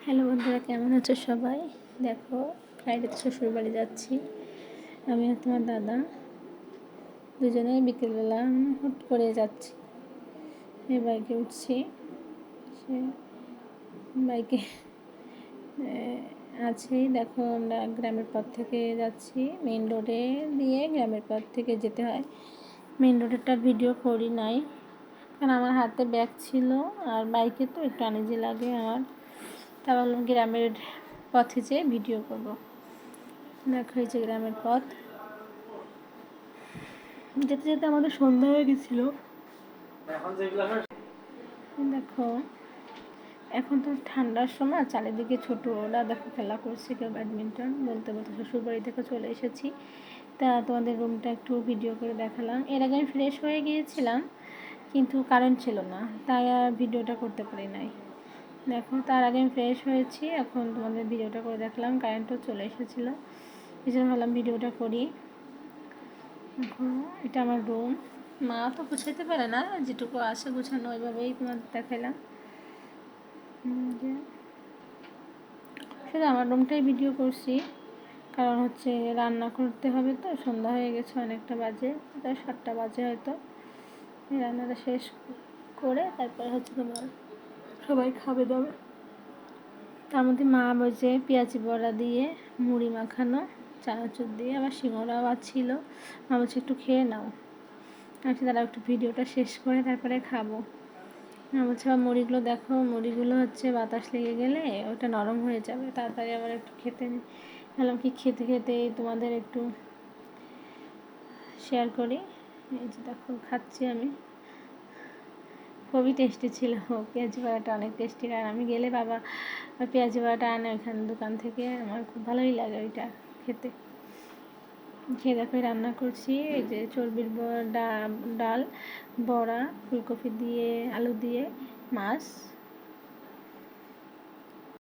Hello বন্ধুরা, কেমন আছো সবাই? দেখো, ফ্রাইডেতে শ্বশুরবাড়ি যাচ্ছি। আমি আর তোমার দাদা দুজনেই বিকেলবেলা হুট করে যাচ্ছি। এই বাইকে উঠছি। সে বাইকে আছেই। দেখো, আমরা গ্রামের পথ থেকে যাচ্ছি। মেন রোডে দিয়ে গ্রামের পথ থেকে যেতে হয়। মেন রোডেরটার ভিডিও করি নাই, কারণ আমার হাতে ব্যাগ ছিল আর বাইকে তো একটু আনইজি লাগে আমার। তা ভাবলাম গ্রামের পথে যেয়ে ভিডিও করব। দেখো, এই যে গ্রামের পথ। যেতে যেতে আমাদের সন্ধ্যা হয়ে গেছিলো। দেখো, এখন তো ঠান্ডার সময়, চারিদিকে ছোটরা দেখো খেলা করছে, কেউ ব্যাডমিন্টন। বলতে বলতে শ্বশুরবাড়ি থেকে চলে এসেছি। তা তোমাদের রুমটা একটু ভিডিও করে দেখালাম। এর আগে আমি ফ্রেশ হয়ে গিয়েছিলাম, কিন্তু কারেন্ট ছিল না, তাই আর ভিডিওটা করতে পারি নাই। দেখো, তার আগে আমি ফ্রেশ হয়েছি, এখন তোমাদের ভিডিওটা করে দেখলাম। কারেন্টও চলে এসেছিলো, এই জন্য ভাবলাম ভিডিওটা করি। দেখো, এটা আমার রুম। মা তো গুছাইতে পারে না, যেটুকু আসে গুছানো ওইভাবেই তোমাদের দেখালাম। শুধু আমার রুমটাই ভিডিও করছি, কারণ হচ্ছে রান্না করতে হবে, তো সন্ধ্যা হয়ে গেছে, অনেকটা বাজে, তাই 7টা বাজে হয়তো। রান্নাটা শেষ করে তারপরে হচ্ছে তোমার সবাই খাবে দাবে। তার মধ্যে মা বলছে পেঁয়াজি বড়া দিয়ে মুড়ি মাখানো, চানাচুর দিয়ে, আবার সিঙ্গারাও ছিল। মা বলছে একটু খেয়ে নাও। আচ্ছা, তারা একটু ভিডিওটা শেষ করে তারপরে খাবো। বলছে মুড়িগুলো দেখো, মুড়িগুলো হচ্ছে বাতাস লেগে গেলে ওটা নরম হয়ে যাবে, তাড়াতাড়ি আবার একটু খেতে ভাবলাম কি খেতে খেতে তোমাদের একটু শেয়ার করি। এই যে দেখো, খাচ্ছি আমি। খুবই টেস্টি ছিল পেঁয়াজি বড়াটা, অনেক টেস্টি। কারণ আমি গেলে বাবা পেঁয়াজি বড়াটা আনে ওইখানে দোকান থেকে, আমার খুব ভালোই লাগে ওইটা খেতে। খেয়ে দেখো, রান্না করছি। এই যে চর্বির ডাল, বড়া, ফুলকপি দিয়ে, আলু দিয়ে, মাছ,